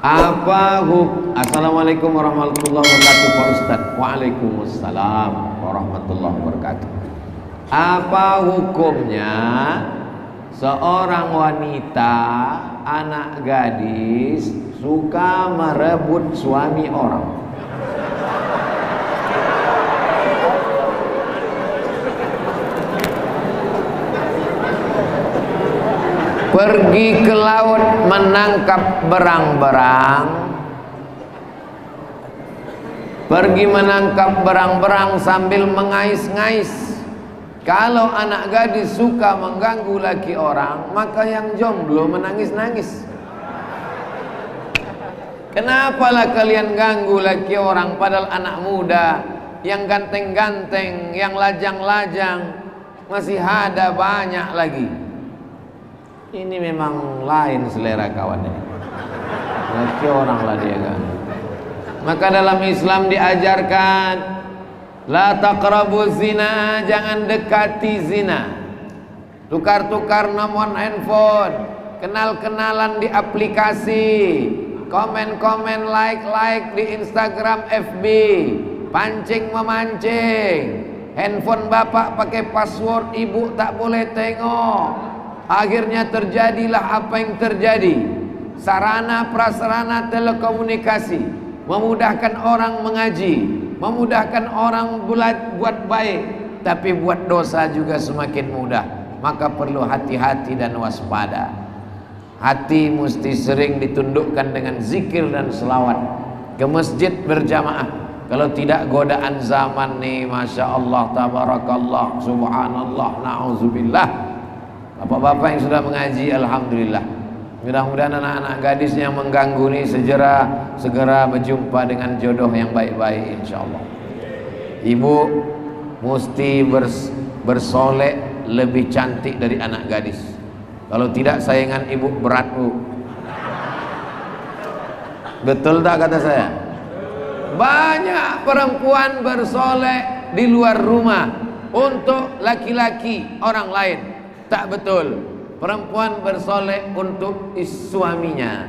Assalamualaikum warahmatullahi wabarakatuh Pak Ustadz. Waalaikumsalam warahmatullahi wabarakatuh. Apa hukumnya seorang wanita, anak gadis suka merebut suami orang? Pergi ke laut menangkap berang-berang, pergi menangkap berang-berang sambil mengais-ngais. Kalau anak gadis suka mengganggu laki orang, maka yang jomblo menangis-nangis. Kenapalah kalian ganggu laki orang, padahal anak muda yang ganteng-ganteng, yang lajang-lajang masih ada banyak lagi. Ini memang lain selera kawannya. Laki orang lah dia kan. Maka dalam Islam diajarkan, la taqrabu zina, jangan dekati zina. Tukar-tukar nomor handphone, kenal-kenalan di aplikasi, komen-komen, like di Instagram, FB, pancing memancing. Handphone bapak pakai password, ibu tak boleh tengok. Akhirnya terjadilah apa yang terjadi. Sarana prasarana telekomunikasi memudahkan orang mengaji, memudahkan orang buat baik, tapi buat dosa juga semakin mudah. Maka perlu hati-hati dan waspada. Hati mesti sering ditundukkan dengan zikir dan selawat, ke masjid berjamaah. Kalau tidak godaan zaman nih, masya Allah, tabarakallah, subhanallah, na'udzubillah. Bapak-bapak yang sudah mengaji, alhamdulillah. Mudah-mudahan anak-anak gadis yang mengganggu ini segera berjumpa dengan jodoh yang baik-baik, insyaallah. Ibu mesti bersolek lebih cantik dari anak gadis. Kalau tidak, saingan ibu berat, Bu. Betul tak kata saya? Banyak perempuan bersolek di luar rumah untuk laki-laki orang lain. Tak betul. Perempuan bersolek untuk suaminya.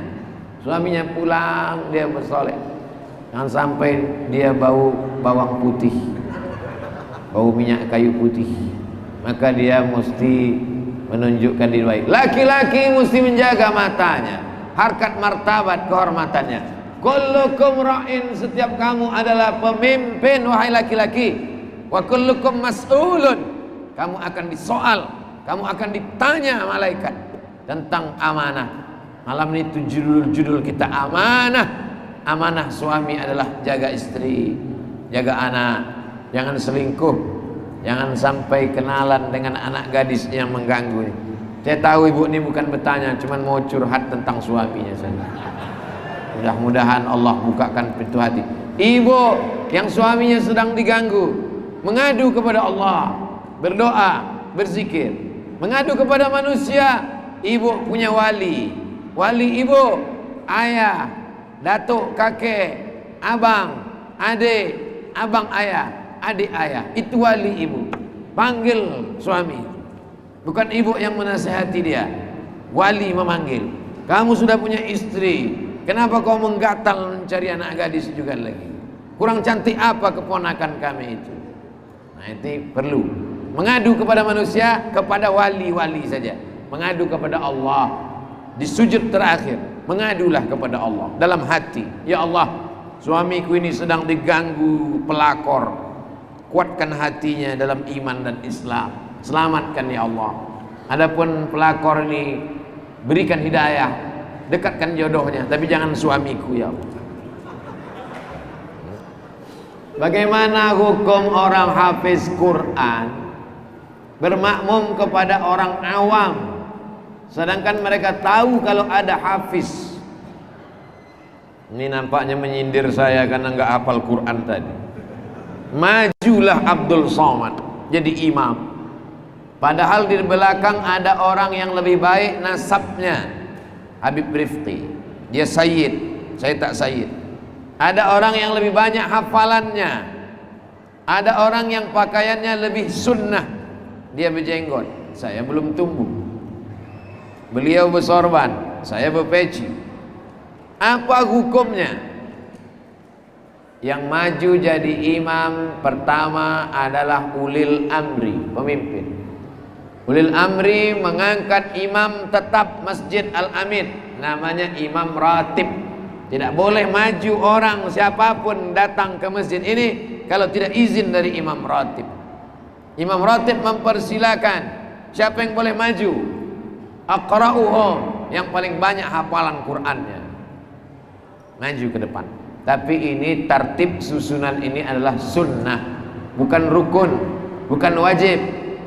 Suaminya pulang, dia bersolek. Jangan sampai dia bau bawang putih, bau minyak kayu putih. Maka dia mesti menunjukkan diri baik. Laki-laki mesti menjaga matanya, harkat martabat kehormatannya. Kullukum ra'in, setiap kamu adalah pemimpin wahai laki-laki. Wa kullukum mas'ulun, kamu akan disoal, kamu akan ditanya malaikat tentang amanah. Malam ini judul kita amanah. Amanah suami adalah jaga istri, jaga anak, jangan selingkuh, jangan sampai kenalan dengan anak gadis yang mengganggu. Saya tahu ibu ini bukan bertanya, cuman mau curhat tentang suaminya saja. Mudah-mudahan Allah bukakan pintu hati. Ibu yang suaminya sedang diganggu, mengadu kepada Allah, berdoa, berzikir. Mengadu kepada manusia, ibu punya wali. Wali ibu, ayah, datuk, kakek, abang, adik, abang ayah, adik ayah. Itu wali ibu. Panggil suami. Bukan ibu yang menasihati dia. Wali memanggil. Kamu sudah punya istri, kenapa kau menggatal mencari anak gadis juga lagi? Kurang cantik apa keponakan kami itu? Nah, itu perlu. Mengadu kepada manusia, kepada wali-wali saja. Mengadu kepada Allah. Di sujud terakhir, mengadulah kepada Allah dalam hati. Ya Allah, suamiku ini sedang diganggu pelakor. Kuatkan hatinya dalam iman dan Islam. Selamatkan ya Allah. Adapun pelakor ini, berikan hidayah, dekatkan jodohnya, tapi jangan suamiku ya Allah. Bagaimana hukum orang hafiz Quran bermakmum kepada orang awam, sedangkan mereka tahu kalau ada hafiz? Ini nampaknya menyindir saya karena nggak hafal Quran tadi. Majulah Abdul Somad jadi imam, padahal di belakang ada orang yang lebih baik nasabnya. Habib Rifqi, dia sayyid, saya tak sayyid. Ada orang yang lebih banyak hafalannya, ada orang yang pakaiannya lebih sunnah, dia berjenggot, saya belum tumbuh. Beliau bersorban, saya berpeci. Apa hukumnya? Yang maju jadi imam pertama adalah ulil amri, pemimpin. Ulil amri mengangkat imam tetap Masjid Al-Amin, namanya imam ratib. Tidak boleh maju orang siapapun datang ke masjid ini kalau tidak izin dari imam ratib. Imam ratib mempersilakan siapa yang boleh maju. Aqra'uhum, yang paling banyak hafalan Qur'annya, maju ke depan. Tapi ini tertib susunan ini adalah sunnah, bukan rukun, bukan wajib.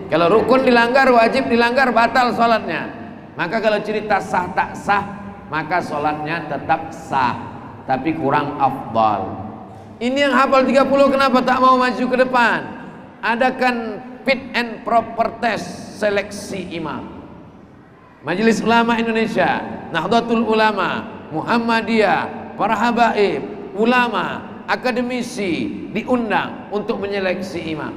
Kalau rukun dilanggar, wajib dilanggar, batal sholatnya. Maka kalau cerita sah tak sah, maka sholatnya tetap sah, tapi kurang afdal. Ini yang hafal 30 kenapa tak mau maju ke depan? Adakan fit and proper test seleksi imam. Majelis Ulama Indonesia, Nahdlatul Ulama, Muhammadiyah, para habaib, ulama, akademisi diundang untuk menyeleksi imam.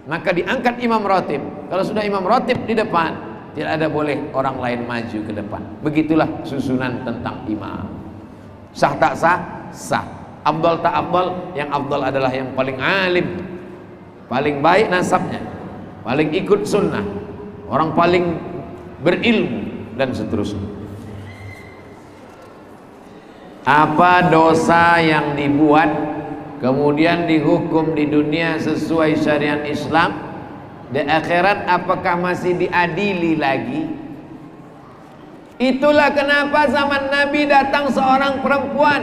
Maka diangkat imam ratib. Kalau sudah imam ratib di depan, tidak ada boleh orang lain maju ke depan. Begitulah susunan tentang imam. Sah tak sah? Sah. Afdal tak afdal? Yang afdal adalah yang paling alim, paling baik nasabnya, paling ikut sunnah, orang paling berilmu, dan seterusnya. Apa dosa yang dibuat kemudian dihukum di dunia sesuai syariat Islam, di akhirat apakah masih diadili lagi? Itulah kenapa zaman Nabi datang seorang perempuan,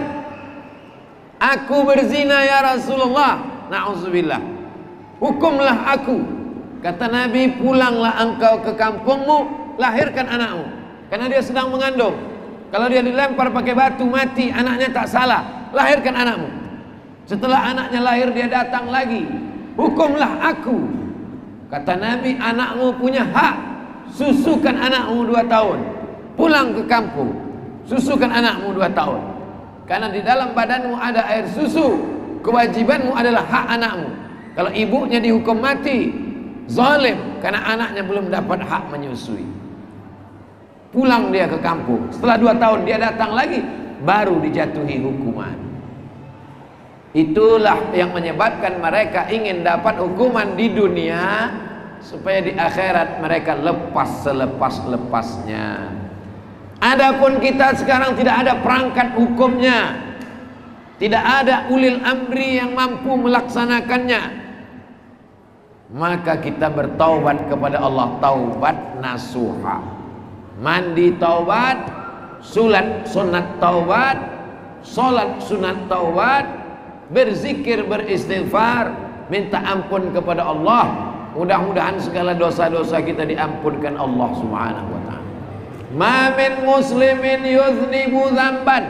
aku berzina ya Rasulullah, na'udzubillah, hukumlah aku. Kata Nabi, pulanglah engkau ke kampungmu, lahirkan anakmu, karena dia sedang mengandung. Kalau dia dilempar pakai batu mati, anaknya tak salah, lahirkan anakmu. Setelah anaknya lahir, dia datang lagi, hukumlah aku. Kata Nabi, anakmu punya hak, susukan anakmu 2 tahun, pulang ke kampung, susukan anakmu 2 tahun. Karena di dalam badanmu ada air susu, kewajibanmu adalah hak anakmu. Kalau ibunya dihukum mati, zalim, karena anaknya belum dapat hak menyusui. Pulang dia ke kampung, setelah 2 tahun dia datang lagi, baru dijatuhi hukuman. Itulah yang menyebabkan mereka ingin dapat hukuman di dunia, supaya di akhirat mereka lepas selepas-lepasnya. Adapun kita sekarang tidak ada perangkat hukumnya, tidak ada ulil amri yang mampu melaksanakannya, maka kita bertaubat kepada Allah, taubat nasuha. Mandi taubat, sulat sunat taubat, solat sunat taubat, berzikir, beristighfar, minta ampun kepada Allah. Mudah-mudahan segala dosa-dosa kita diampunkan Allah Subhanahu wa ta'ala. Ma min muslimin yuznibu dzamban.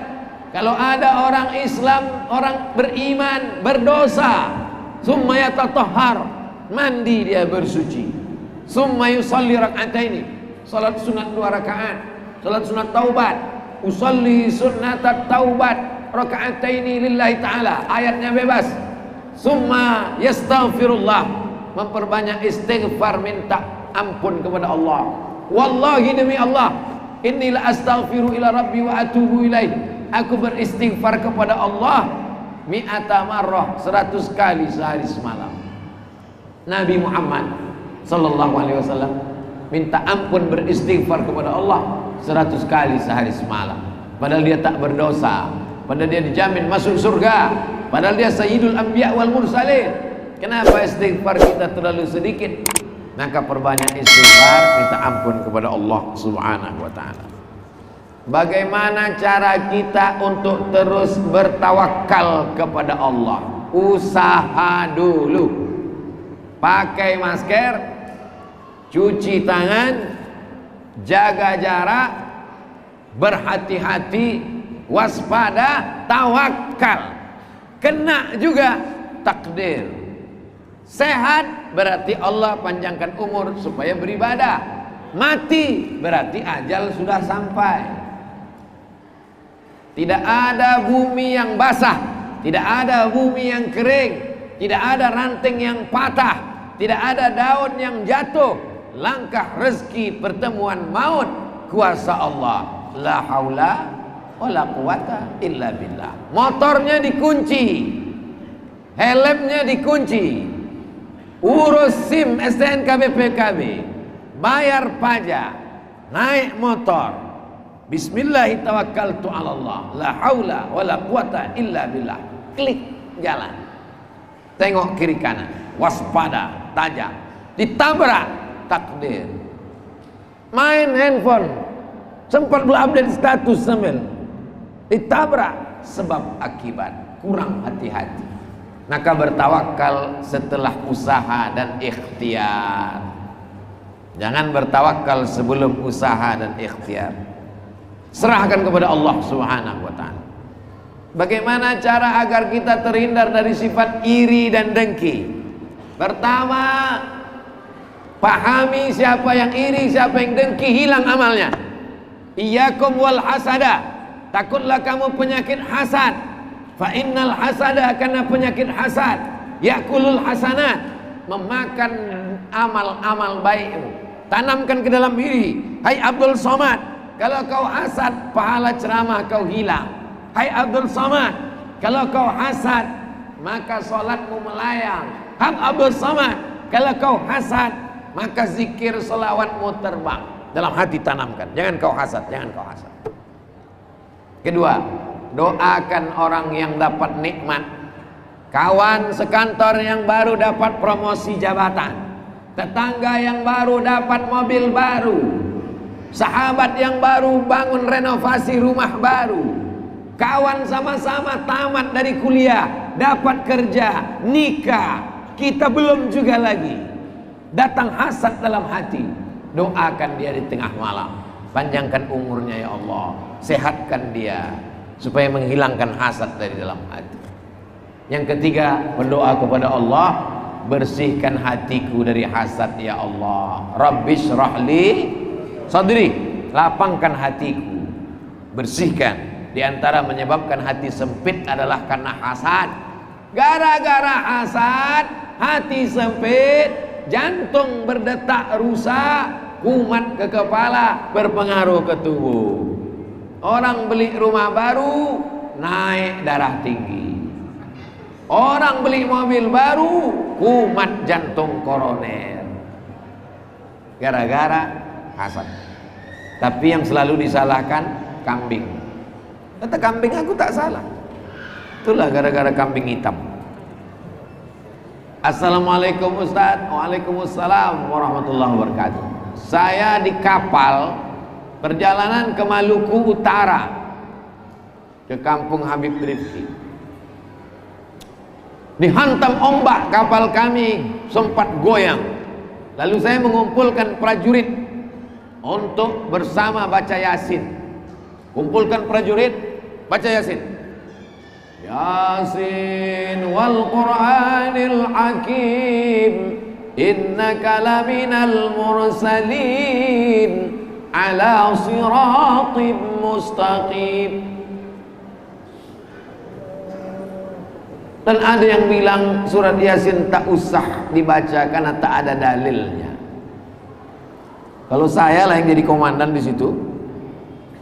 Kalau ada orang Islam, orang beriman, berdosa, summa yatatahhar, mandi dia bersuci, summa yusalli rak'ataini, salat sunat 2 rakaat, salat sunat taubat, usalli sunnatat taubat rak'ataini lillahi ta'ala, ayatnya bebas. Summa yastaghfirullah, memperbanyak istighfar, minta ampun kepada Allah. Wallahi, demi Allah, inni la astaghfiru ila rabbi wa atubu ilaih, aku beristighfar kepada Allah mi'ata marrah, 100 kali sehari semalam. Nabi Muhammad sallallahu alaihi wasallam minta ampun, beristighfar kepada Allah 100 kali sehari semalam. Padahal dia tak berdosa, padahal dia dijamin masuk surga, padahal dia sayyidul anbiya wal mursalin. Kenapa istighfar kita terlalu sedikit? Maka perbanyak istighfar, minta ampun kepada Allah Subhanahu wa ta'ala. Bagaimana cara kita untuk terus bertawakal kepada Allah? Usaha dulu, pakai masker, cuci tangan, jaga jarak, berhati-hati, waspada, tawakal. Kena juga takdir. Sehat berarti Allah panjangkan umur supaya beribadah. Mati berarti ajal sudah sampai. Tidak ada bumi yang basah, tidak ada bumi yang kering, tidak ada ranting yang patah, tidak ada daun yang jatuh. Langkah rezeki, pertemuan maut, kuasa Allah. La haula wala quwata illa billah. Motornya dikunci, helmnya dikunci, urus SIM STNK BPKB, bayar pajak, naik motor, bismillahirrahmanirrahim, la haula wala quwata illa billah, klik jalan, tengok kiri kanan, waspada, tajam, ditabrak takdir. Main handphone, sempat belum update status sambil ditabrak, sebab akibat kurang hati-hati. Maka bertawakal setelah usaha dan ikhtiar. Jangan bertawakal sebelum usaha dan ikhtiar. Serahkan kepada Allah Subhanahu wa ta'ala. Bagaimana cara agar kita terhindar dari sifat iri dan dengki? Pertama, pahami siapa yang iri, siapa yang dengki, hilang amalnya. Iyyakum wal hasada, takutlah kamu penyakit hasad. Fa innal hasada, karena penyakit hasad yakulul hasanat, memakan amal-amal baikmu. Tanamkan ke dalam diri. Hai Abdul Somad, kalau kau hasad, pahala ceramah kau hilang. Hai Abdul Somad, kalau kau hasad, maka solatmu melayang. Hai Abdul Somad, kalau kau hasad, maka zikir selawatmu terbang. Dalam hati tanamkan, jangan kau hasad, jangan kau hasad. Kedua, doakan orang yang dapat nikmat. Kawan sekantor yang baru dapat promosi jabatan, tetangga yang baru dapat mobil baru, sahabat yang baru bangun renovasi rumah baru, kawan sama-sama tamat dari kuliah, dapat kerja, nikah, kita belum juga lagi. Datang hasad dalam hati, doakan dia di tengah malam, panjangkan umurnya ya Allah, sehatkan dia supaya menghilangkan hasad dari dalam hati. Yang ketiga, berdoa kepada Allah, bersihkan hatiku dari hasad ya Allah. Rabbis rahli sadri, lapangkan hatiku, bersihkan. Di antara menyebabkan hati sempit adalah karena hasad. Gara-gara hasad, hati sempit, jantung berdetak rusak, kumat ke kepala, berpengaruh ke tubuh. Orang beli rumah baru, naik darah tinggi. Orang beli mobil baru, kumat jantung koroner. Gara-gara hasad. Tapi yang selalu disalahkan kambing. Kata kambing, aku tak salah. Itulah gara-gara kambing hitam. Assalamualaikum Ustaz. Waalaikumsalam warahmatullahi wabarakatuh. Saya di kapal perjalanan ke Maluku Utara, ke kampung Habib Rifki. Dihantam ombak kapal kami, sempat goyang. Lalu saya mengumpulkan prajurit untuk bersama baca Yasin. Kumpulkan prajurit, baca Yasin. Yasin wal Qur'anil Hakim, innaka laminal mursalin ala siratim mustaqim. Dan ada yang bilang surat Yasin tak usah dibaca karena tak ada dalilnya. Kalau saya lah yang jadi komandan di situ,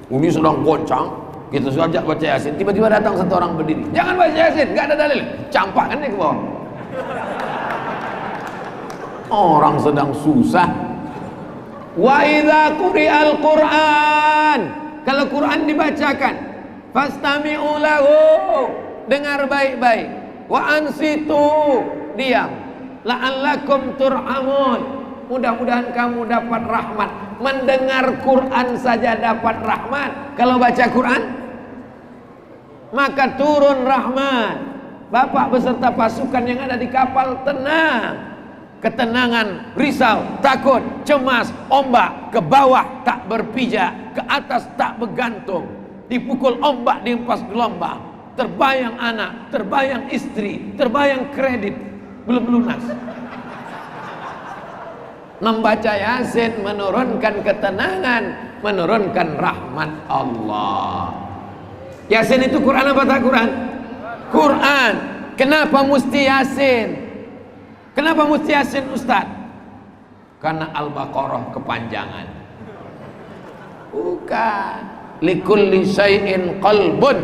ini sedang goncang, kita sudah ajak baca Yasin, tiba-tiba datang satu orang berdiri, jangan baca Yasin, gak ada dalil, campakkan dia ke bawah. Orang sedang susah. Wa idza quri'al Qur'an, kalau Quran dibacakan, fastami'u lahu, dengar baik-baik, wa ansitu, diam, la'allakum turhamun, mudah-mudahan kamu dapat rahmat. Mendengar Quran saja dapat rahmat, kalau baca Quran maka turun rahmat. Bapak beserta pasukan yang ada di kapal tenang. Ketenangan, risau, takut, cemas, ombak ke bawah tak berpijak, ke atas tak bergantung, dipukul ombak dihempas gelombang, terbayang anak, terbayang istri, terbayang kredit belum lunas. Membaca Yasin menurunkan ketenangan, menurunkan rahmat Allah. Yasin itu Quran apa tak Quran? Quran. Kenapa mesti Yasin? Kenapa mesti Yasin Ustaz? Karena Al-Baqarah kepanjangan. Bukan. likulli syai'in qalbun,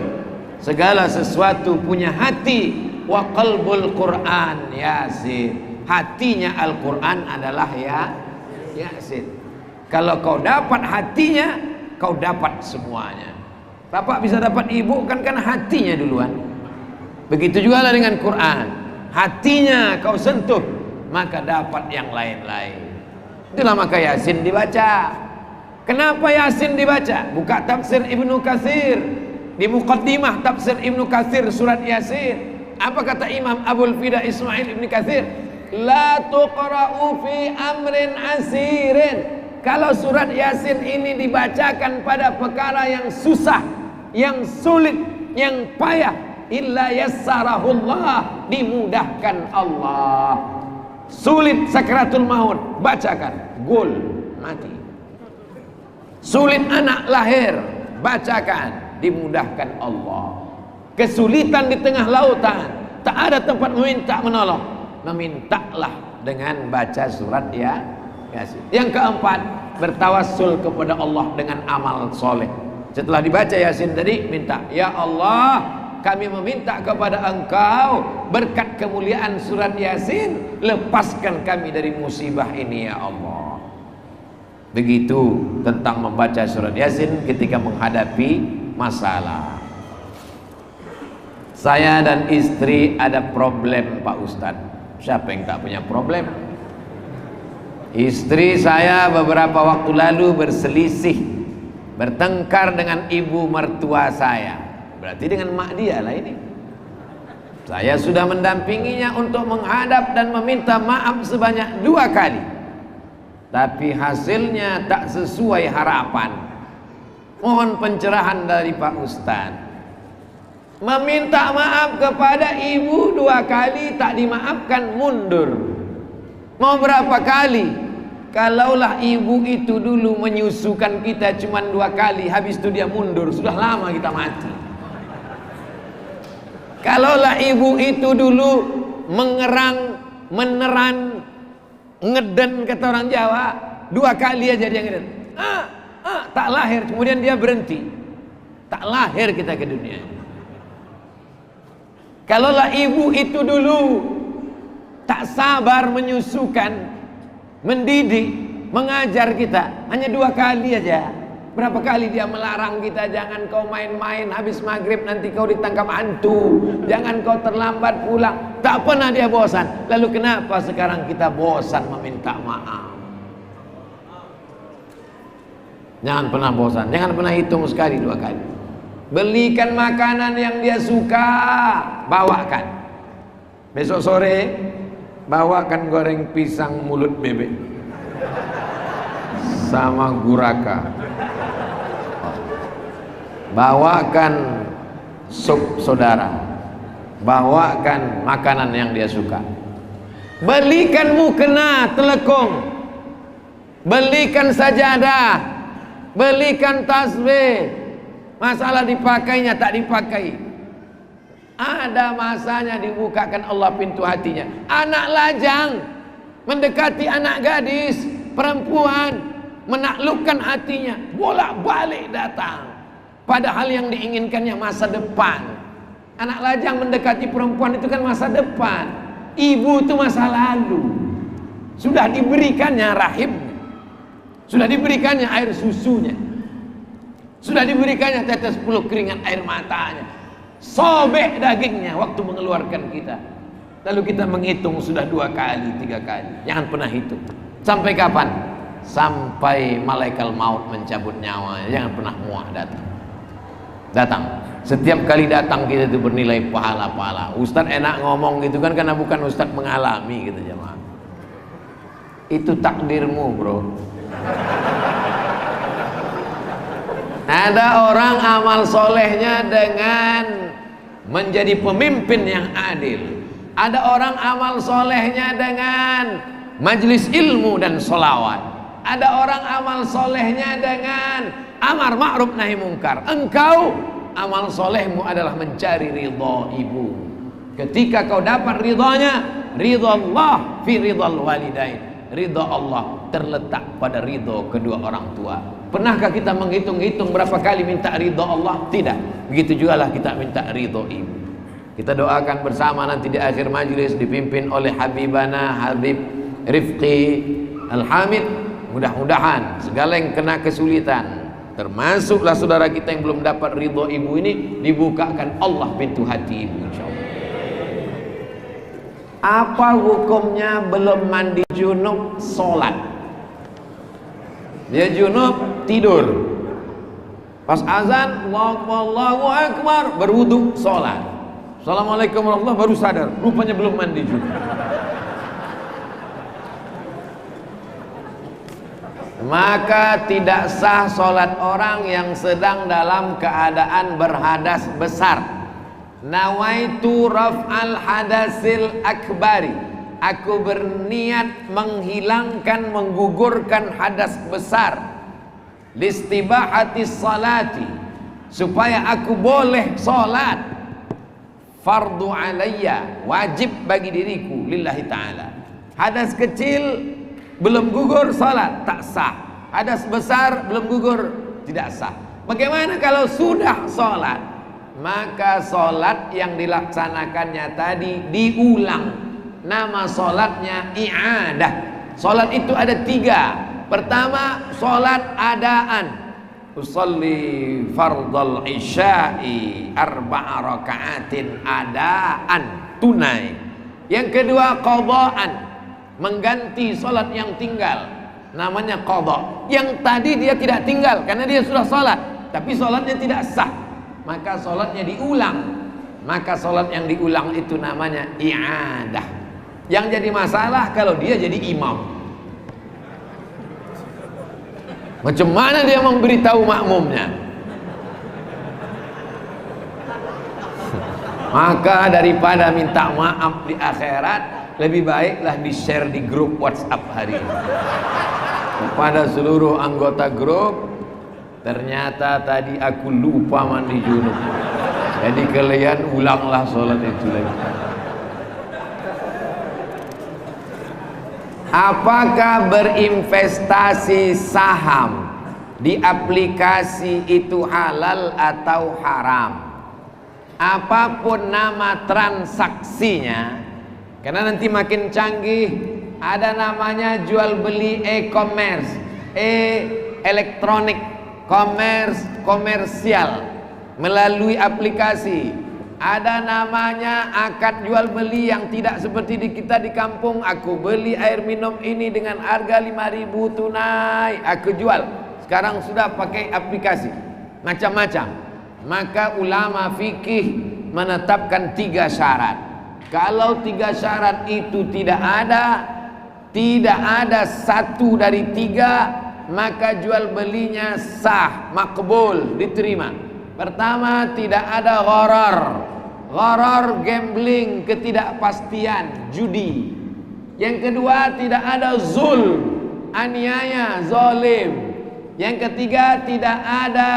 segala sesuatu punya hati. Wa qalbul Quran Yasin, hatinya Al-Quran adalah Yasin. Kalau kau dapat hatinya, kau dapat semuanya. Bapak bisa dapat ibu kan karena hatinya duluan. Begitu juga lah dengan Quran, hatinya kau sentuh, maka dapat yang lain-lain. Itulah maka Yasin dibaca. Kenapa Yasin dibaca? Buka tafsir Ibnu Katsir, di muqaddimah tafsir Ibnu Katsir surat Yasin. Apa kata Imam Abul Fida Ismail Ibnu Katsir? La tuqra'u fi amrin asirin. Kalau surat Yasin ini dibacakan pada perkara yang susah, yang sulit, yang payah, illa yassarahullah, dimudahkan Allah. Sulit sakratul maut, bacakan, gol, mati. Sulit anak lahir, bacakan, dimudahkan Allah. Kesulitan di tengah lautan, tak ada tempat meminta menolong, memintalah dengan baca surat Yasin. Yang keempat, bertawassul kepada Allah dengan amal soleh. Setelah dibaca Yasin tadi, minta, ya Allah, kami meminta kepada Engkau berkat kemuliaan surat Yasin, lepaskan kami dari musibah ini ya Allah. Begitu tentang membaca surat Yasin ketika menghadapi masalah. Saya dan istri ada problem Pak Ustadz. Siapa yang tak punya problem? Istri saya beberapa waktu lalu berselisih, bertengkar dengan ibu mertua saya. Berarti dengan mak dia lah ini. Saya sudah mendampinginya untuk menghadap dan meminta maaf sebanyak 2 kali, tapi hasilnya tak sesuai harapan. Mohon pencerahan dari Pak Ustadz. Meminta maaf kepada ibu 2 kali, tak dimaafkan, mundur. Mau berapa kali? Kalaulah ibu itu dulu menyusukan kita cuma 2 kali, habis itu dia mundur, sudah lama kita mati. Kalaulah ibu itu dulu mengerang, meneran, ngeden kata orang Jawa, 2 kali aja dia ngeden, tak lahir, kemudian dia berhenti, tak lahir kita ke dunia. Kalaulah ibu itu dulu tak sabar menyusukan, mendidik, mengajar kita, hanya 2 kali aja. Berapa kali dia melarang kita, jangan kau main-main, habis maghrib nanti kau ditangkap hantu, jangan kau terlambat pulang. Tak pernah dia bosan. Lalu kenapa sekarang kita bosan meminta maaf? Jangan pernah bosan, jangan pernah hitung sekali 2 kali. Belikan makanan yang dia suka, bawakan. Besok sore bawakan goreng pisang mulut bebek sama guraka. Bawakan sup saudara, bawakan makanan yang dia suka. Belikan mukena telekung, belikan sajadah, belikan tasbih. Masalah dipakainya tak dipakai, ada masanya dibukakan Allah pintu hatinya. Anak lajang mendekati anak gadis, perempuan, menaklukkan hatinya, bolak-balik datang, padahal yang diinginkannya masa depan. Anak lajang mendekati perempuan itu kan masa depan, ibu itu masa lalu. Sudah diberikannya rahimnya, sudah diberikannya air susunya, sudah diberikannya tetes puluh keringat air matanya, sobek dagingnya waktu mengeluarkan kita. Lalu kita menghitung sudah 2 kali, 3 kali. Jangan pernah hitung. Sampai kapan? Sampai malaikat maut mencabut nyawanya. Jangan pernah muak datang. Setiap kali datang kita itu bernilai pahala-pahala. Ustadz enak ngomong gitu kan, karena bukan Ustadz mengalami gitu jemaah. Itu takdirmu bro. Ada orang amal solehnya dengan menjadi pemimpin yang adil. Ada orang amal solehnya dengan majlis ilmu dan sholawat. Ada orang amal solehnya dengan amar ma'ruf nahi mungkar. Engkau amal solehmu adalah mencari ridha ibu. Ketika kau dapat ridhanya, ridha Allah fi ridhal walidain. Ridha Allah terletak pada ridha kedua orang tua. Pernahkah kita menghitung-hitung berapa kali minta ridho Allah? Tidak. Begitu juga lah kita minta ridho ibu. Kita doakan bersama nanti di akhir majlis dipimpin oleh Habibana Habib Rifqi Al-Hamid. Mudah-mudahan segala yang kena kesulitan, termasuklah saudara kita yang belum dapat ridho ibu ini, dibukakan Allah pintu hati ibu, insyaallah. Apa hukumnya belum mandi junub sholat? Dia junub tidur, pas azan Allahu Akbar berwudu sholat, Assalamualaikum warahmatullahi baru sadar rupanya belum mandi junub. Maka tidak sah sholat orang yang sedang dalam keadaan berhadas besar. Nawaitu raf'al hadasil akbari, aku berniat menghilangkan, menggugurkan hadas besar. Listibahati salati, supaya aku boleh sholat. Fardu alayya, wajib bagi diriku lillahi ta'ala. Hadas kecil belum gugur salat tak sah, hadas besar belum gugur tidak sah. Bagaimana kalau sudah salat? Maka salat yang dilaksanakannya tadi diulang. Nama salatnya i'adah. Salat itu ada 3. Pertama, salat adaan. Usolli fardal isya'i 4 raka'atin adaan, tunai. Yang kedua, qadaan, mengganti sholat yang tinggal, namanya qadha. Yang tadi dia tidak tinggal karena dia sudah sholat, tapi sholatnya tidak sah, maka sholatnya diulang. Maka sholat yang diulang itu namanya i'adah. Yang jadi masalah kalau dia jadi imam, macam mana dia memberitahu makmumnya? Maka daripada minta maaf di akhirat, lebih baiklah di-share di grup WhatsApp hari ini kepada seluruh anggota grup. Ternyata tadi aku lupa mandi junub, jadi kalian ulanglah sholat itu lagi. Apakah berinvestasi saham di aplikasi itu halal atau haram? Apapun nama transaksinya, karena nanti makin canggih, ada namanya jual beli e-commerce, elektronik, komersial melalui aplikasi. Ada namanya akad jual beli yang tidak seperti di kita di kampung. Aku beli air minum ini dengan harga 5.000 tunai, aku jual. Sekarang sudah pakai aplikasi, macam-macam. Maka ulama fikih menetapkan 3 syarat. Kalau 3 syarat itu tidak ada satu dari 3, maka jual belinya sah, makbul, diterima. Pertama, tidak ada gharar, gambling, ketidakpastian, judi. Yang kedua, tidak ada zulm, aniaya, zalim. Yang ketiga, tidak ada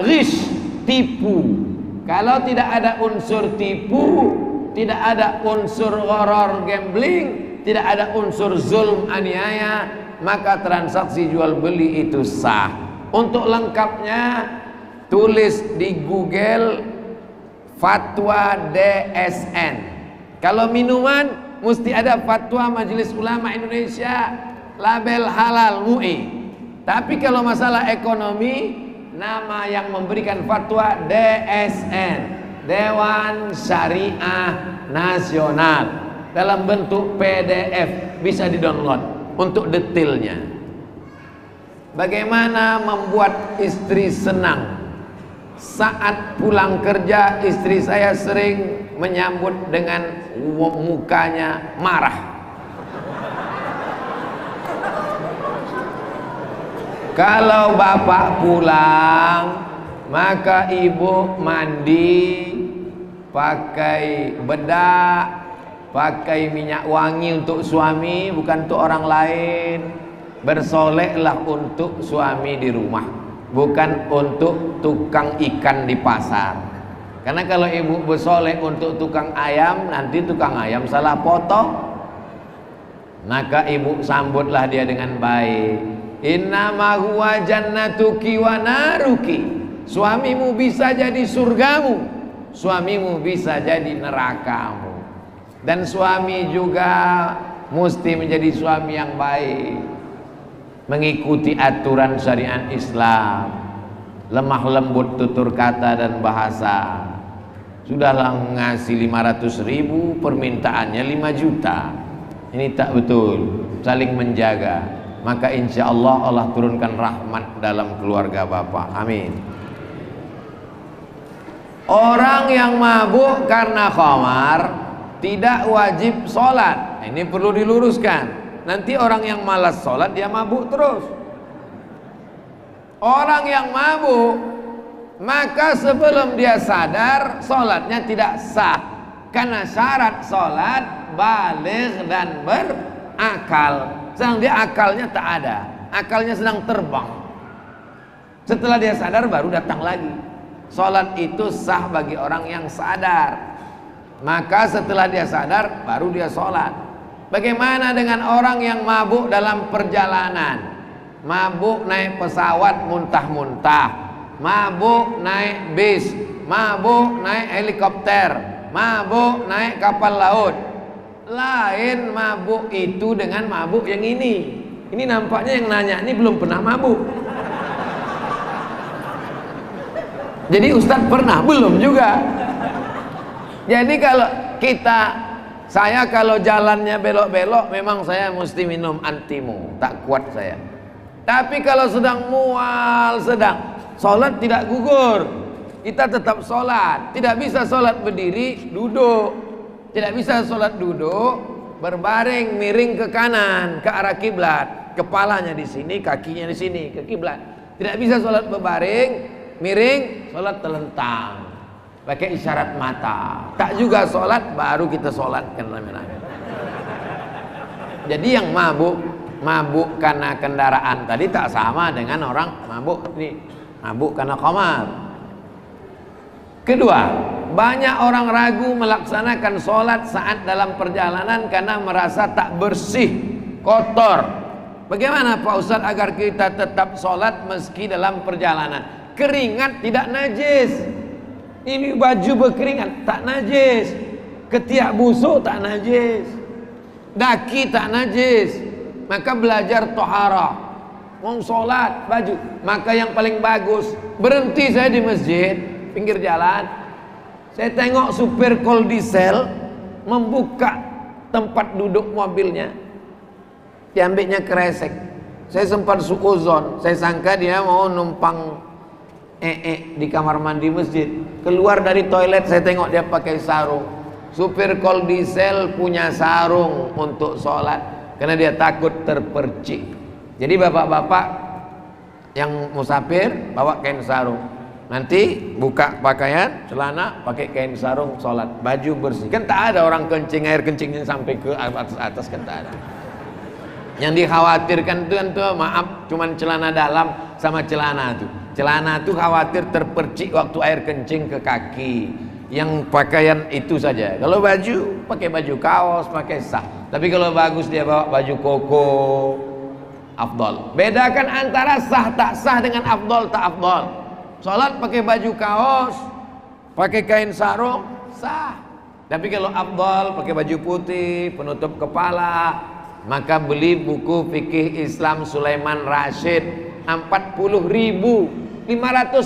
ghish, tipu. Kalau tidak ada unsur tipu, tidak ada unsur gharar, gambling, tidak ada unsur zulm, aniaya, maka transaksi jual beli itu sah. Untuk lengkapnya tulis di Google fatwa DSN. Kalau minuman mesti ada fatwa Majelis Ulama Indonesia, label halal MUI. Tapi kalau masalah ekonomi, nama yang memberikan fatwa DSN, Dewan Syariah Nasional, dalam bentuk PDF, bisa di-download untuk detailnya. Bagaimana membuat istri senang? Saat pulang kerja, istri saya sering menyambut dengan mukanya marah. Kalau bapak pulang, maka ibu mandi, pakai bedak, pakai minyak wangi untuk suami, bukan untuk orang lain. Bersoleklah untuk suami di rumah, bukan untuk tukang ikan di pasar. Karena kalau ibu bersolek untuk tukang ayam, nanti tukang ayam salah potong. Maka ibu sambutlah dia dengan baik. Innama huwa jannatuki wa naruki. Suamimu bisa jadi surgamu, suamimu bisa jadi nerakamu. Dan suami juga mesti menjadi suami yang baik, mengikuti aturan syariat Islam, lemah lembut tutur kata dan bahasa. Sudahlah ngasih 500.000, permintaannya 5 juta. Ini tak betul, saling menjaga. Maka insya Allah Allah turunkan rahmat dalam keluarga bapak. Amin. Orang yang mabuk karena khamar tidak wajib sholat. Ini perlu diluruskan. Nanti orang yang malas sholat dia mabuk terus. Orang yang mabuk, maka sebelum dia sadar sholatnya tidak sah, karena syarat sholat baligh dan berakal. Sedang dia akalnya tak ada, akalnya sedang terbang. Setelah dia sadar baru datang lagi. Sholat itu sah bagi orang yang sadar. Maka setelah dia sadar baru dia sholat. Bagaimana dengan orang yang mabuk dalam perjalanan? Mabuk naik pesawat muntah-muntah, mabuk naik bis, mabuk naik helikopter, mabuk naik kapal laut. Lain mabuk itu dengan mabuk yang ini. Ini nampaknya yang nanya ini belum pernah mabuk. Jadi Ustadz pernah? Belum juga. Jadi kalau saya kalau jalannya belok-belok, memang saya mesti minum antimu, tak kuat saya. Tapi kalau sedang mual, sholat tidak gugur, kita tetap sholat. Tidak bisa sholat berdiri, duduk. Tidak bisa sholat duduk, berbaring, miring ke kanan, ke arah kiblat. Kepalanya di sini, kakinya di sini, ke kiblat. Tidak bisa sholat berbaring, miring, sholat telentang, pakai isyarat mata. Tak juga sholat, baru kita sholat. Jadi yang mabuk karena kendaraan tadi tak sama dengan orang mabuk karena khamar. Kedua, banyak orang ragu melaksanakan sholat saat dalam perjalanan karena merasa tak bersih, kotor. Bagaimana Pak Ustadz agar kita tetap sholat meski dalam perjalanan? Keringat tidak najis. Ini baju berkeringat tak najis. Ketiak busuk tak najis. Daki tak najis. Maka belajar toharah. Mau sholat baju. Maka yang paling bagus, berhenti saya di masjid, pinggir jalan. Saya tengok supir kol diesel membuka tempat duduk mobilnya. Diambilnya kresek. Saya sempat suuzon. Saya sangka dia mau numpang di kamar mandi masjid. Keluar dari toilet saya tengok dia pakai sarung. Supir kol diesel punya sarung untuk sholat karena dia takut terpercik. Jadi bapak-bapak yang musafir bawa kain sarung. Nanti buka pakaian, celana, pakai kain sarung, sholat, baju bersih. Kan tak ada orang kencing, air kencingnya sampai ke atas kan tak ada. Yang dikhawatirkan itu kan tuh, maaf, cuman celana dalam sama celana tuh. Celana tuh khawatir terpercik waktu air kencing ke kaki. Yang pakaian itu saja. Kalau baju, pakai baju kaos, pakai sah. Tapi kalau bagus dia bawa baju koko, afdol. Bedakan antara sah tak sah dengan afdol tak afdol. Sholat pakai baju kaos, pakai kain sarung, sah. Tapi kalau afdol pakai baju putih, penutup kepala, maka beli buku fikih Islam Sulaiman Rashid 40.500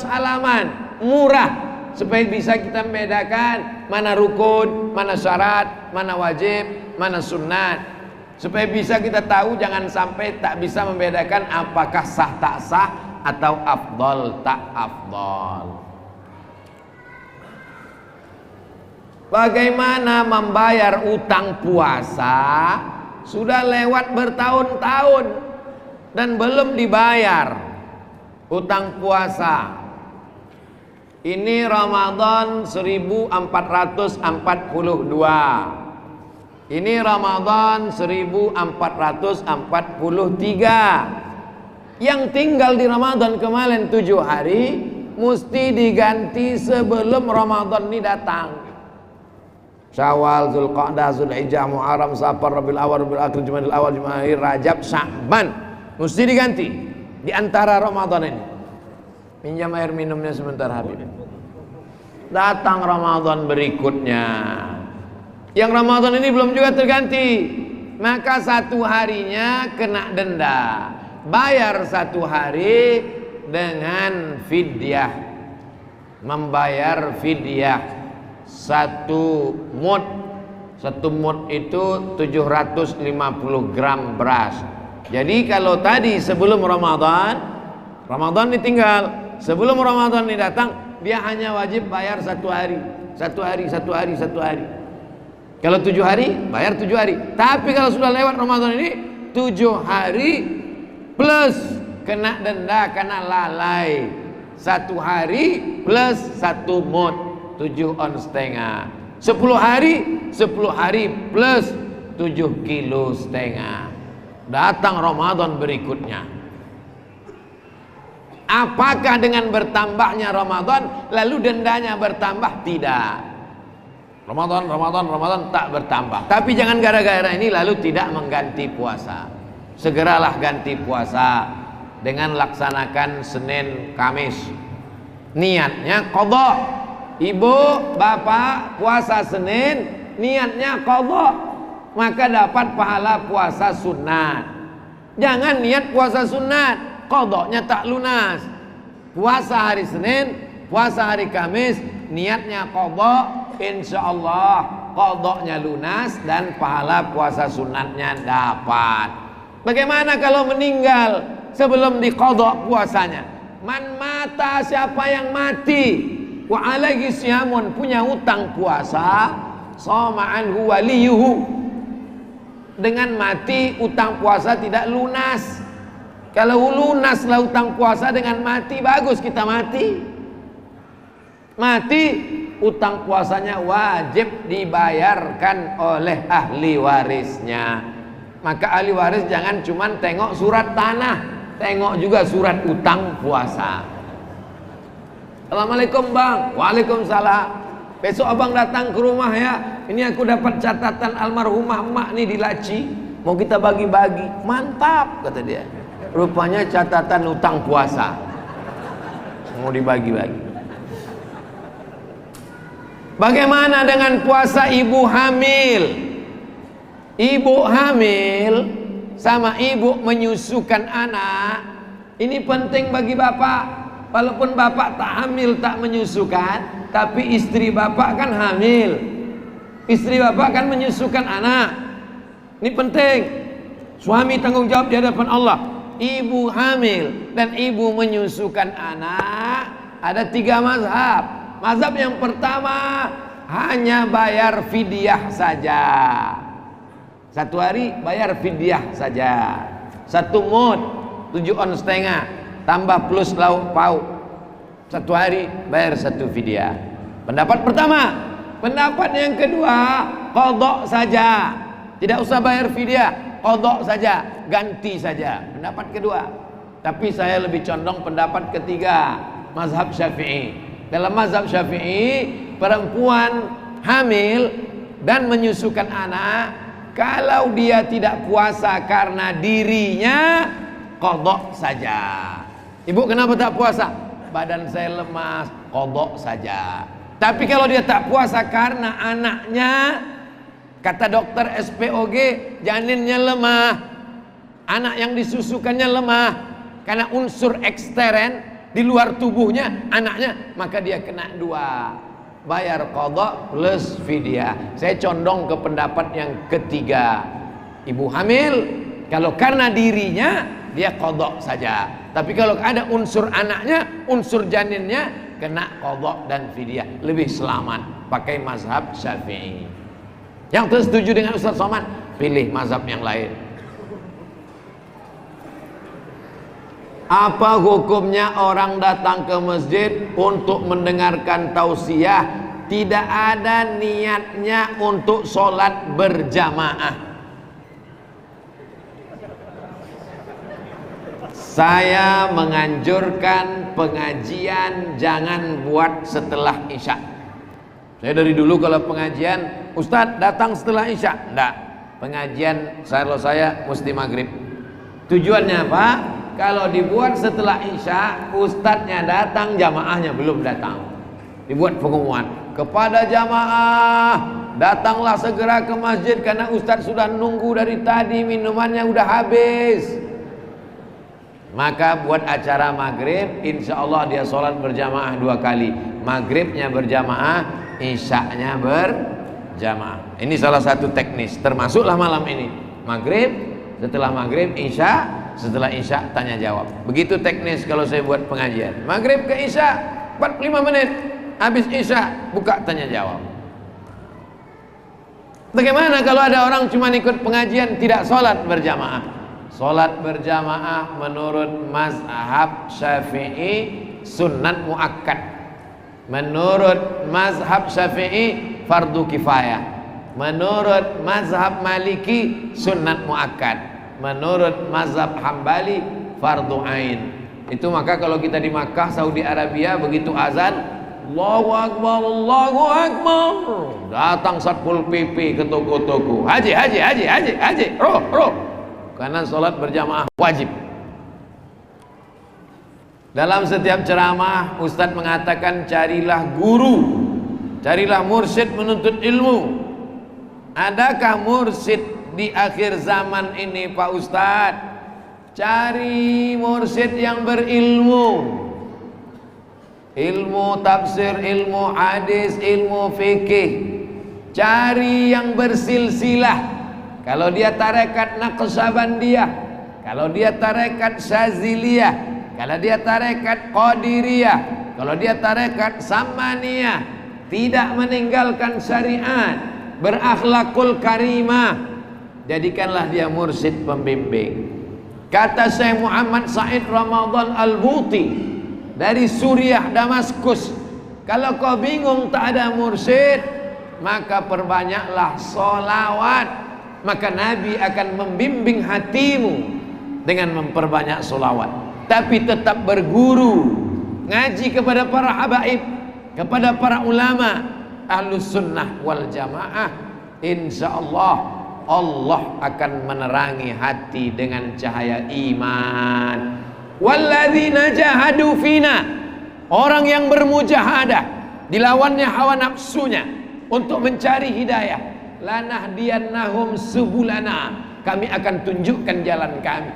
halaman, murah, supaya bisa kita membedakan mana rukun, mana syarat, mana wajib, mana sunnat, supaya bisa kita tahu, jangan sampai tak bisa membedakan apakah sah tak sah atau afdol tak afdol. Bagaimana membayar utang puasa? Sudah lewat bertahun-tahun dan belum dibayar utang puasa. Ini Ramadan 1442. Ini Ramadan 1443. Yang tinggal di Ramadan kemarin 7 hari mesti diganti sebelum Ramadan ini datang. Syawal, Zulqa'dah, Zulhijjah, Muharram, Safar, Rabiul Awal, Rabiul Akhir, Jumadil Awal, Jumadil Rajab, Sya'ban. mesti diganti di antara Ramadan ini. Pinjam air minumnya sebentar Habib. Datang Ramadan berikutnya, yang Ramadan ini belum juga terganti, maka satu harinya kena denda, bayar satu hari dengan fidyah, membayar fidyah satu mud. Satu mud itu 750 gram beras. Jadi kalau tadi sebelum Ramadan ditinggal, sebelum Ramadan ini datang, dia hanya wajib bayar satu hari. Kalau 7 hari, bayar 7 hari. Tapi kalau sudah lewat Ramadan ini, 7 hari plus kena denda karena lalai. 1 hari plus 1 mud, 7,5 on. 10 hari plus 7,5 kilo. Datang Ramadan berikutnya. Apakah dengan bertambahnya Ramadan lalu dendanya bertambah? Tidak. Ramadan tak bertambah. Tapi jangan gara-gara ini lalu tidak mengganti puasa. Segeralah ganti puasa dengan laksanakan Senin Kamis. Niatnya qadha. Ibu, bapak puasa Senin, niatnya qadha, maka dapat pahala puasa sunat. Jangan niat puasa sunat, qadhanya tak lunas. Puasa hari Senin, puasa hari Kamis, niatnya qadha, insyaallah qadhanya lunas dan pahala puasa sunatnya dapat. Bagaimana kalau meninggal sebelum diqadha puasanya? Man mata, siapa yang mati wa alaihi siyamun, punya utang puasa, shoma anhu waliyuhu, dengan mati utang puasa tidak lunas. Kalau lunaslah utang puasa dengan mati, bagus kita mati. Mati utang puasanya wajib dibayarkan oleh ahli warisnya. Maka ahli waris jangan cuman tengok surat tanah, tengok juga surat utang puasa. Assalamualaikum bang. Waalaikumsalam. Besok abang datang ke rumah ya. Ini aku dapat catatan almarhumah emak nih di laci, mau kita bagi-bagi. Mantap kata dia. Rupanya catatan utang puasa, mau dibagi-bagi. Bagaimana dengan puasa ibu hamil? Ibu hamil sama ibu menyusukan anak, ini penting bagi bapak. Walaupun bapak tak hamil, tak menyusukan, tapi istri bapak kan hamil, istri bapak kan menyusukan anak. Ini penting. Suami tanggung jawab di hadapan Allah. Ibu hamil dan ibu menyusukan anak, ada 3 mazhab. Mazhab yang pertama, hanya bayar fidyah saja. 1 hari bayar fidyah saja. 1 mud 7,5 on, tambah plus lauk pauk. 1 hari bayar 1 fidyah. Pendapat pertama. Pendapat yang kedua, qadha saja, tidak usah bayar fidyah, qadha saja, ganti saja. Pendapat kedua. Tapi saya lebih condong pendapat ketiga, mazhab Syafi'i. Dalam mazhab Syafi'i, perempuan hamil dan menyusukan anak, kalau dia tidak puasa karena dirinya, qadha saja. Ibu kenapa tak puasa? Badan saya lemas, qadha saja. Tapi kalau dia tak puasa karena anaknya, kata dokter SPOG, janinnya lemah, anak yang disusukannya lemah, karena unsur ekstern di luar tubuhnya anaknya, maka dia kena 2, bayar qadha plus fidyah. Saya condong ke pendapat yang ketiga. Ibu hamil, kalau karena dirinya, dia qadha saja. Tapi kalau ada unsur anaknya, unsur janinnya, kena qadha dan fidyah. Lebih selamat pakai mazhab Syafi'i. Yang tersetuju dengan Ustaz Somad, pilih mazhab yang lain. Apa hukumnya orang datang ke masjid untuk mendengarkan tausiah, tidak ada niatnya untuk sholat berjamaah? Saya menganjurkan pengajian jangan buat setelah isya. Saya dari dulu kalau pengajian, Ustadz datang setelah isya, enggak. Pengajian kalau saya mesti maghrib. Tujuannya apa? Kalau dibuat setelah Isya, ustadznya datang, jamaahnya belum datang. Dibuat pengumuman kepada jamaah, datanglah segera ke masjid karena ustadz sudah nunggu dari tadi, minumannya udah habis. Maka buat acara maghrib, insya Allah dia sholat berjamaah 2 kali. Maghribnya berjamaah, isyaknya berjamaah. Ini salah satu teknis, termasuklah malam ini. Maghrib, setelah maghrib isya, setelah isya tanya jawab. Begitu teknis kalau saya buat pengajian. Maghrib ke isya 45 menit, habis isya buka tanya jawab. Bagaimana kalau ada orang cuma ikut pengajian tidak sholat berjamaah? Sholat berjamaah menurut mazhab Syafi'i sunnat muakkad. Menurut mazhab Syafi'i fardu kifayah. Menurut mazhab Maliki sunnat muakkad. Menurut mazhab Hambali fardu ain. Itu maka kalau kita di Makkah, Saudi Arabia, begitu azan Allahu Akbar, Allahu Akbar, datang Satpol PP ke toko-toko. Haji, roh. Karena sholat berjamaah wajib. Dalam setiap ceramah Ustadz mengatakan carilah guru, carilah mursyid menuntut ilmu. Adakah mursyid di akhir zaman ini Pak Ustadz? Cari mursyid yang berilmu, ilmu tafsir, ilmu hadis, ilmu fikih. Cari yang bersilsilah. Kalau dia tarekat Naqsyabandiyah, kalau dia tarekat Syaziliyah, kalau dia tarekat Qadiriyah, kalau dia tarekat Samaniyah, tidak meninggalkan syariat, berakhlakul karimah, jadikanlah dia mursyid pembimbing. Kata Syekh Muhammad Said Ramadan Al-Buti dari Suriah Damaskus, kalau kau bingung tak ada mursyid, maka perbanyaklah sholawat, maka Nabi akan membimbing hatimu dengan memperbanyak sholawat. Tapi tetap berguru, ngaji kepada para habaib, kepada para ulama ahlus sunnah wal jamaah. Insya Allah Allah akan menerangi hati dengan cahaya iman. Walladzina jahadu fina, orang yang bermujahadah dilawannya hawa nafsunya untuk mencari hidayah, lanahdiyannahum subulana, kami akan tunjukkan jalan kami.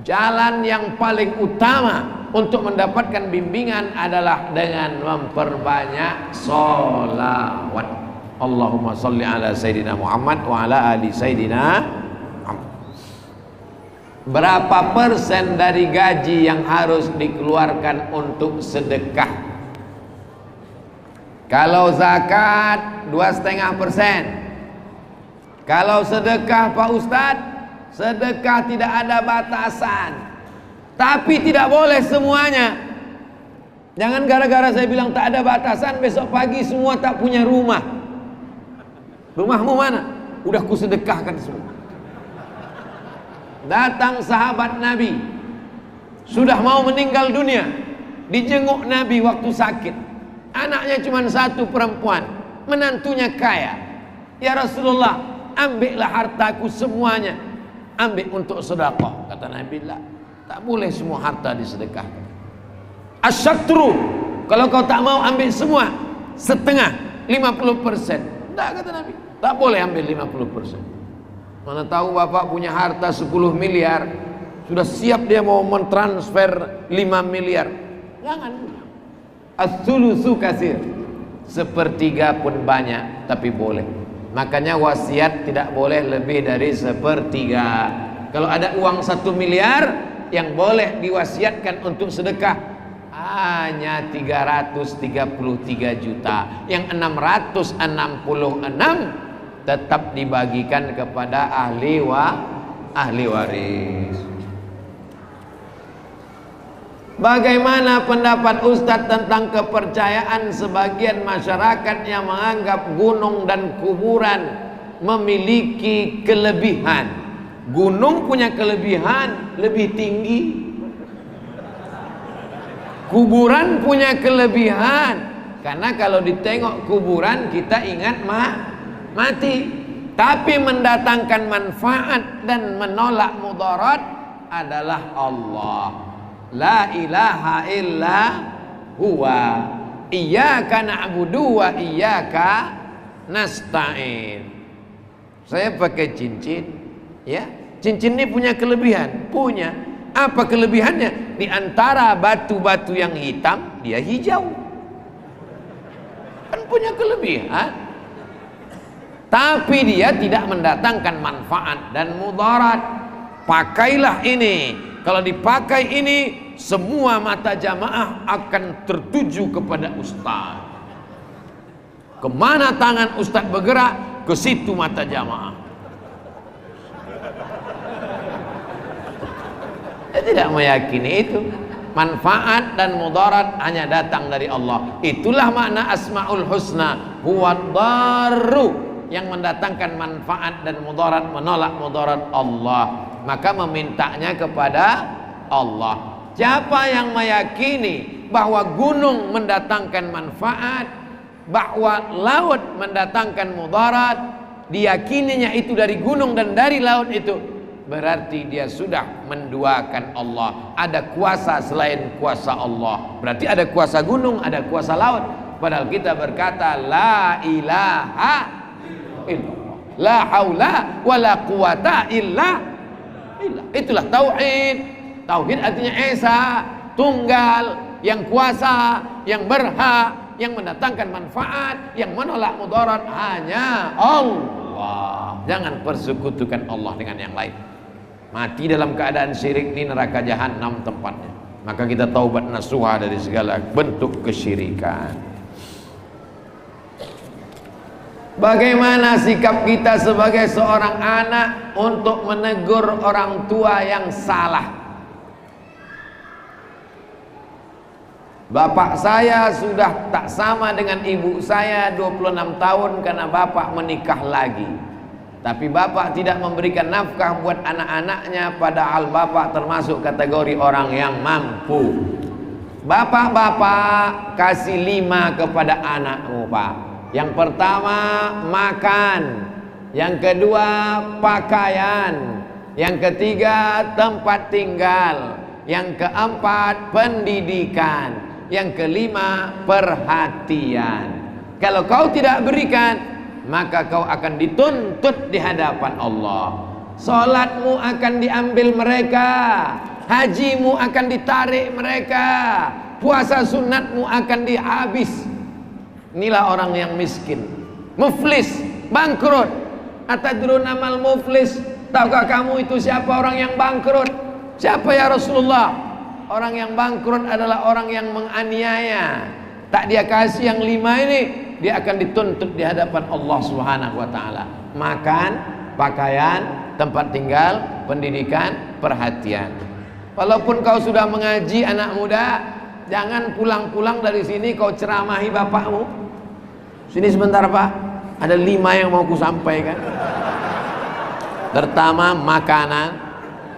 Jalan yang paling utama untuk mendapatkan bimbingan adalah dengan memperbanyak sholawat. Allahumma salli ala Sayyidina Muhammad wa ala ali Sayyidina Muhammad. Berapa persen dari gaji yang harus dikeluarkan untuk sedekah? Kalau zakat 2,5%. Kalau sedekah Pak Ustadz, sedekah tidak ada batasan. Tapi tidak boleh semuanya. Jangan gara-gara saya bilang tak ada batasan, besok pagi semua tak punya rumah. Rumahmu mana? Udah kusedekahkan semua. Datang sahabat Nabi, sudah mau meninggal dunia, dijenguk Nabi waktu sakit. Anaknya cuma 1 perempuan, menantunya kaya. Ya Rasulullah, ambillah hartaku semuanya, ambil untuk sedekah. Kata Nabi, lah, tak boleh semua harta disedekahkan. Asyatru, kalau kau tak mau ambil semua, setengah, 50%. Tidak, kata Nabi, tak boleh ambil 50%. Mana tahu bapak punya harta 10 miliar, sudah siap dia mau mentransfer 5 miliar. Jangan. As-sulusu kasir, 1/3 pun banyak, tapi boleh. Makanya wasiat tidak boleh lebih dari 1/3. Kalau ada uang 1 miliar yang boleh diwasiatkan untuk sedekah hanya 333 juta. Yang 666 tetap dibagikan kepada ahli waris. Bagaimana pendapat Ustadz tentang kepercayaan sebagian masyarakat yang menganggap gunung dan kuburan memiliki kelebihan? Gunung punya kelebihan lebih tinggi, kuburan punya kelebihan. Karena kalau ditengok kuburan kita ingat mati, tapi mendatangkan manfaat dan menolak mudarat adalah Allah. La ilaha illa huwa. Iyyaka na'budu wa iyyaka nasta'in. Saya pakai cincin, ya. Cincin ini punya kelebihan, punya. Apa kelebihannya? Di antara batu-batu yang hitam, dia hijau. Kan punya kelebihan. Tapi dia tidak mendatangkan manfaat dan mudarat. Pakailah ini. Kalau dipakai ini, semua mata jamaah akan tertuju kepada ustaz. Kemana tangan ustaz bergerak, ke situ mata jamaah. Saya tidak meyakini itu. Manfaat dan mudarat hanya datang dari Allah. Itulah makna Asmaul Husna. Huwad darru, yang mendatangkan manfaat dan mudarat, menolak mudarat Allah. Maka memintanya kepada Allah. Siapa yang meyakini bahwa gunung mendatangkan manfaat, bahwa laut mendatangkan mudarat, diyakininya itu dari gunung dan dari laut itu, berarti dia sudah menduakan Allah. Ada kuasa selain kuasa Allah. Berarti ada kuasa gunung, ada kuasa laut. Padahal kita berkata la ilaha illallah, la haula wala quwata illa billah. Itulah tauhid. Tauhid artinya esa, tunggal, yang kuasa, yang berhak, yang mendatangkan manfaat, yang menolak mudarat hanya Allah. Jangan persekutukan Allah dengan yang lain. Mati dalam keadaan syirik ini neraka jahanam tempatnya. Maka kita taubat nasuha dari segala bentuk kesyirikan. Bagaimana sikap kita sebagai seorang anak untuk menegur orang tua yang salah? Bapak saya sudah tak sama dengan ibu saya 26 tahun karena bapak menikah lagi. Tapi bapak tidak memberikan nafkah buat anak-anaknya, padahal bapak termasuk kategori orang yang mampu. Bapak-bapak, kasih 5 kepada anakmu, Pak. Yang pertama makan, yang kedua pakaian, yang ketiga tempat tinggal, yang keempat pendidikan, yang kelima perhatian. Kalau kau tidak berikan, maka kau akan dituntut di hadapan Allah. Salatmu akan diambil mereka, hajimu akan ditarik mereka, puasa sunatmu akan dihabis. Inilah orang yang miskin, muflis, bangkrut. Atadruna mal muflis? Tahukah kamu itu siapa orang yang bangkrut? Siapa ya Rasulullah? Orang yang bangkrut adalah orang yang menganiaya. Tak dia kasih yang 5 ini, dia akan dituntut di hadapan Allah Subhanahu wa taala. Makan, pakaian, tempat tinggal, pendidikan, perhatian. Walaupun kau sudah mengaji anak muda, jangan pulang-pulang dari sini kau ceramahi bapakmu. Sini sebentar Pak, ada 5 yang mau ku sampaikan. Pertama makanan,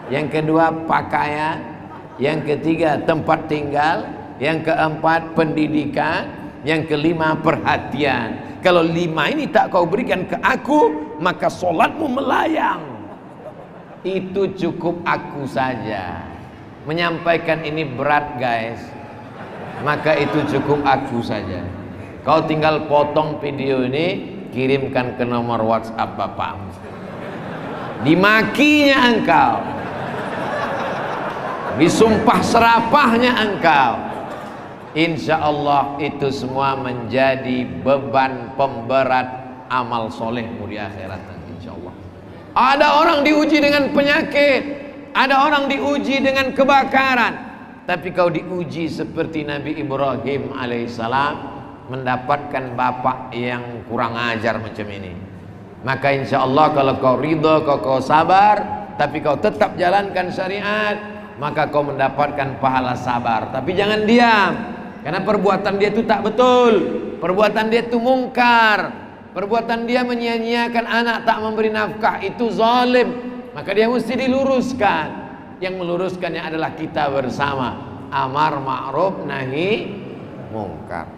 yang kedua pakaian, yang ketiga tempat tinggal, yang keempat pendidikan, yang kelima perhatian. Kalau 5 ini tak kau berikan ke aku, maka solatmu melayang. Itu cukup aku saja. Menyampaikan ini berat guys, maka itu cukup aku saja. Kau tinggal potong video ini, kirimkan ke nomor WhatsApp bapakmu. Dimakinya engkau, disumpah serapahnya engkau, insya Allah itu semua menjadi beban pemberat amal solehmu di akhirat nanti insya Allah. Ada orang diuji dengan penyakit, ada orang diuji dengan kebakaran, tapi kau diuji seperti Nabi Ibrahim alaihissalam, mendapatkan bapak yang kurang ajar macam ini. Maka insya Allah kalau kau ridho, kau sabar, tapi kau tetap jalankan syariat, maka kau mendapatkan pahala sabar. Tapi jangan diam, karena perbuatan dia itu tak betul, perbuatan dia itu mungkar, perbuatan dia menyia-nyiakan anak, tak memberi nafkah, itu zalim. Maka dia mesti diluruskan. Yang meluruskannya adalah kita bersama. Amar ma'ruf nahi mungkar.